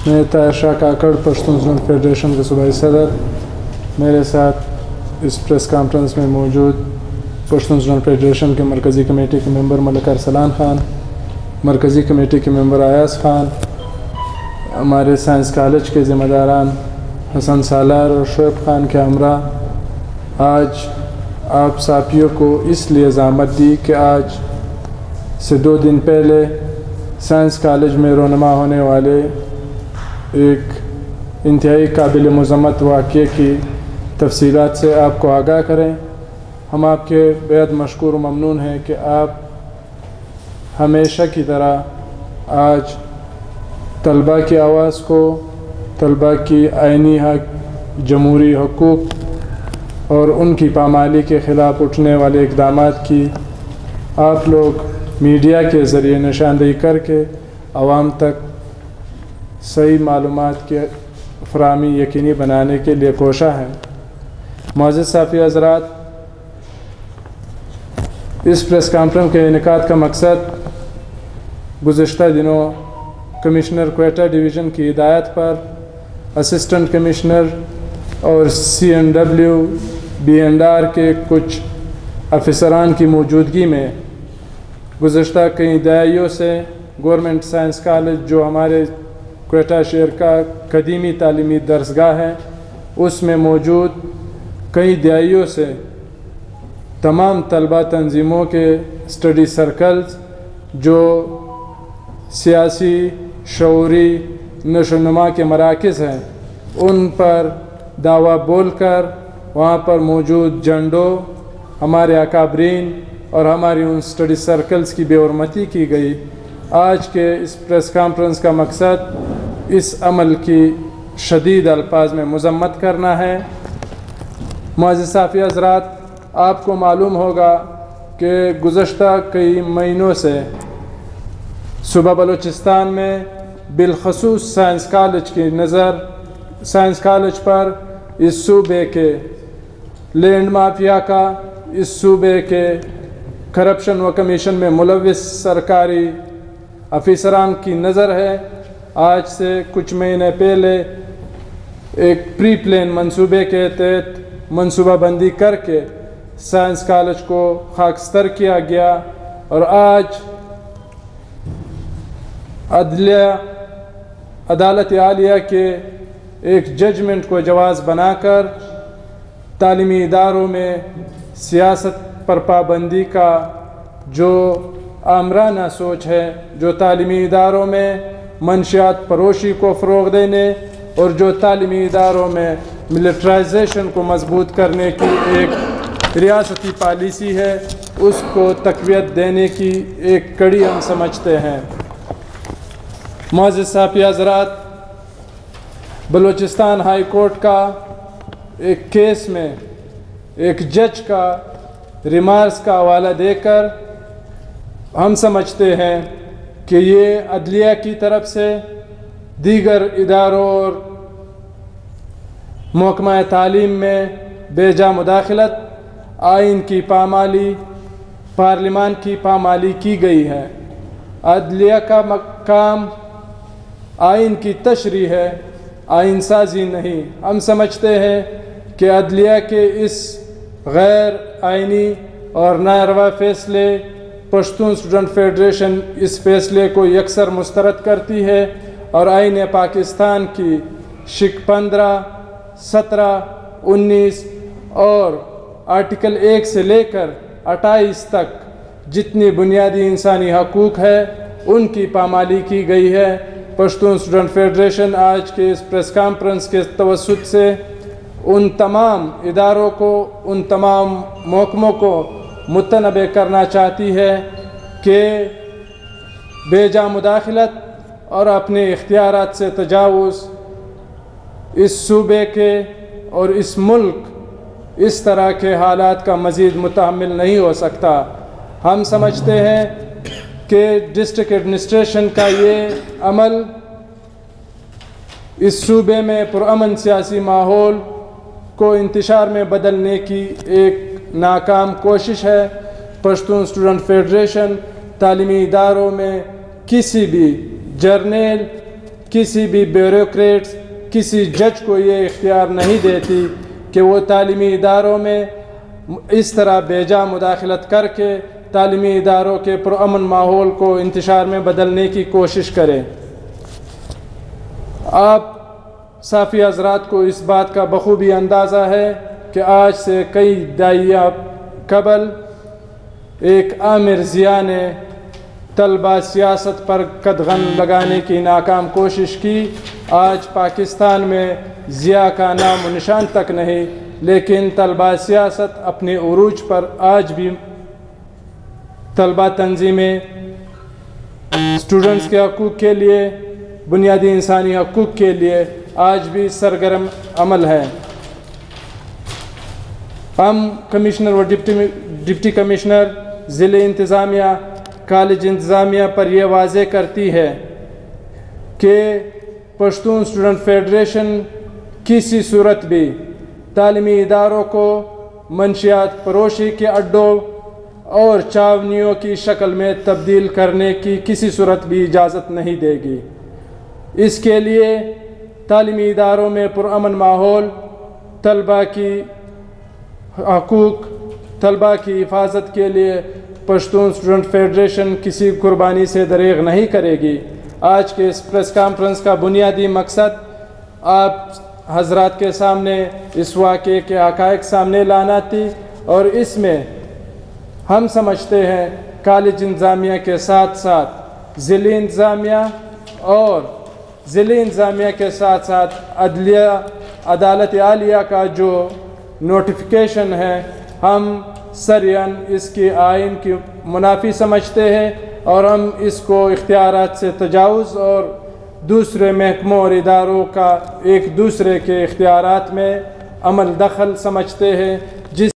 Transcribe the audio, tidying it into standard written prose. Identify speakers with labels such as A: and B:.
A: میں طاہر شاہ Kakar Pashtun student federation کے صوبائی صدر. میرے ساتھ اس پریس کانفرنس میں موجود پشتون اسٹوڈنٹ فیڈریشن کے مرکزی کمیٹی کے ممبر ملک ارسلان خان، مرکزی کمیٹی کے ممبر ایاز خان، ہمارے سائنس کالج کے ذمہ داران حسن سالار اور شعیب خان کے ہمراہ. آج آپ ساتھیوں کو اس لیے زحمت دی کہ آج سے 2 دن پہلے سائنس کالج میں رونما ہونے والے ایک انتہائی قابل مذمت واقعے کی تفصیلات سے آپ کو آگاہ کریں. ہم آپ کے بیعت مشکور و ممنون ہیں کہ آپ ہمیشہ کی طرح آج طلباء کی آواز کو، طلباء کی آئینی حق، جمہوری حقوق اور ان کی پامالی کے خلاف اٹھنے والے اقدامات کی آپ لوگ میڈیا کے ذریعے نشاندہی کر کے عوام تک صحیح معلومات کی فراہمی یقینی بنانے کے لیے کوشاں ہیں. معزز صحافی حضرات، اس پریس کانفرنس کے انعقاد کا مقصد گزشتہ دنوں کمشنر کوئٹہ ڈویژن کی ہدایت پر اسسٹنٹ کمشنر اور CNW B&R کے کچھ افسران کی موجودگی میں گزشتہ کئی دہائیوں سے گورنمنٹ سائنس کالج جو ہمارے کوئٹہ شہر کا قدیمی تعلیمی درسگاہ ہے، اس میں موجود کئی دہائیوں سے تمام طلبہ تنظیموں کے اسٹڈی سرکلز جو سیاسی، شعوری نشو و نما کے مراکز ہیں، ان پر دعویٰ بول کر وہاں پر موجود جھنڈوں، ہمارے اکابرین اور ہماری ان اسٹڈی سرکلز کی بے حرمتی کی گئی. آج کے اس پریس کانفرنس کا مقصد اس عمل کی شدید الفاظ میں مذمت کرنا ہے. معزز صحافی حضرات، آپ کو معلوم ہوگا کہ گزشتہ کئی مہینوں سے صوبہ بلوچستان میں بالخصوص سائنس کالج کی نظر سائنس کالج پر اس صوبے کے لینڈ مافیا کا، اس صوبے کے کرپشن و کمیشن میں ملوث سرکاری افسران کی نظر ہے. آج سے کچھ مہینے پہلے ایک پری پلان منصوبے کے تحت منصوبہ بندی کر کے سائنس کالج کو خاکستر کیا گیا، اور آج عدالت عالیہ کے ایک ججمنٹ کو جواز بنا کر تعلیمی اداروں میں سیاست پر پابندی کا جو آمرانہ سوچ ہے، جو تعلیمی اداروں میں منشیات فروشی کو فروغ دینے اور جو تعلیمی اداروں میں ملٹرائزیشن کو مضبوط کرنے کی ایک ریاستی پالیسی ہے، اس کو تقویت دینے کی ایک کڑی ہم سمجھتے ہیں. معزز صحافی حضرات، بلوچستان ہائی کورٹ کا ایک کیس میں ایک جج کا ریمارکس کا حوالہ دے کر ہم سمجھتے ہیں کہ یہ عدلیہ کی طرف سے دیگر اداروں اور محکمہ تعلیم میں بے جا مداخلت، آئین کی پامالی، پارلیمان کی پامالی کی گئی ہے. عدلیہ کا کام آئین کی تشریح ہے، آئین سازی نہیں. ہم سمجھتے ہیں کہ عدلیہ کے اس غیر آئینی اور ناروا فیصلے پشتون اسٹوڈنٹ فیڈریشن اس فیصلے کو یکسر مسترد کرتی ہے اور آئین پاکستان کی شق 15، 17، 19 اور آرٹیکل 1 سے لے کر 28 تک جتنی بنیادی انسانی حقوق ہے ان کی پامالی کی گئی ہے. پشتون اسٹوڈنٹ فیڈریشن آج کے اس پریس کانفرنس کے توسط سے ان تمام اداروں کو، ان تمام محکموں کو متنبع کرنا چاہتی ہے کہ بے جا مداخلت اور اپنے اختیارات سے تجاوز اس صوبے کے اور اس ملک اس طرح کے حالات کا مزید متحمل نہیں ہو سکتا. ہم سمجھتے ہیں کہ ڈسٹرکٹ ایڈمنسٹریشن کا یہ عمل اس صوبے میں پرامن سیاسی ماحول کو انتشار میں بدلنے کی ایک ناکام کوشش ہے. پشتون اسٹوڈنٹ فیڈریشن تعلیمی اداروں میں کسی بھی جرنیل، کسی بھی بیوروکریٹس کسی جج کو یہ اختیار نہیں دیتی کہ وہ تعلیمی اداروں میں اس طرح بے جا مداخلت کر کے تعلیمی اداروں کے پرامن ماحول کو انتشار میں بدلنے کی کوشش کرے۔ آپ صافی حضرات کو اس بات کا بخوبی اندازہ ہے کہ آج سے کئی دہائیاں قبل ایک عامر ضیاء نے طلبہ سیاست پر قدغن لگانے کی ناکام کوشش کی۔ آج پاکستان میں ضیاء کا نام و نشان تک نہیں، لیکن طلبہ سیاست اپنے عروج پر آج بھی طلبہ تنظیمیں اسٹوڈنٹس کے حقوق کے لیے، بنیادی انسانی حقوق کے لیے آج بھی سرگرم عمل ہے۔ ہم کمشنر و ڈپٹی کمشنر، ضلع انتظامیہ، کالج انتظامیہ پر یہ واضح کرتی ہے کہ پشتون اسٹوڈنٹ فیڈریشن کسی صورت بھی تعلیمی اداروں کو منشیات فروشی کے اڈوں اور چاونیوں کی شکل میں تبدیل کرنے کی کسی صورت بھی اجازت نہیں دے گی۔ اس کے لیے تعلیمی اداروں میں پرامن ماحول، طلبہ کی حقوق، طلبہ کی حفاظت کے لیے پشتون اسٹوڈنٹ فیڈریشن کسی قربانی سے دریغ نہیں کرے گی۔ آج کے اس پریس کانفرنس کا بنیادی مقصد آپ حضرات کے سامنے اس واقعے کے حقائق سامنے لانا تھی، اور اس میں ہم سمجھتے ہیں کالج انتظامیہ کے ساتھ ساتھ ضلع انتظامیہ اور ضلع انتظامیہ کے ساتھ ساتھ عدلیہ عدالت عالیہ کا جو نوٹیفیکیشن ہے، ہم سریعاً اس کی آئین کی منافی سمجھتے ہیں، اور ہم اس کو اختیارات سے تجاوز اور دوسرے محکموں اور اداروں کا ایک دوسرے کے اختیارات میں عمل دخل سمجھتے ہیں۔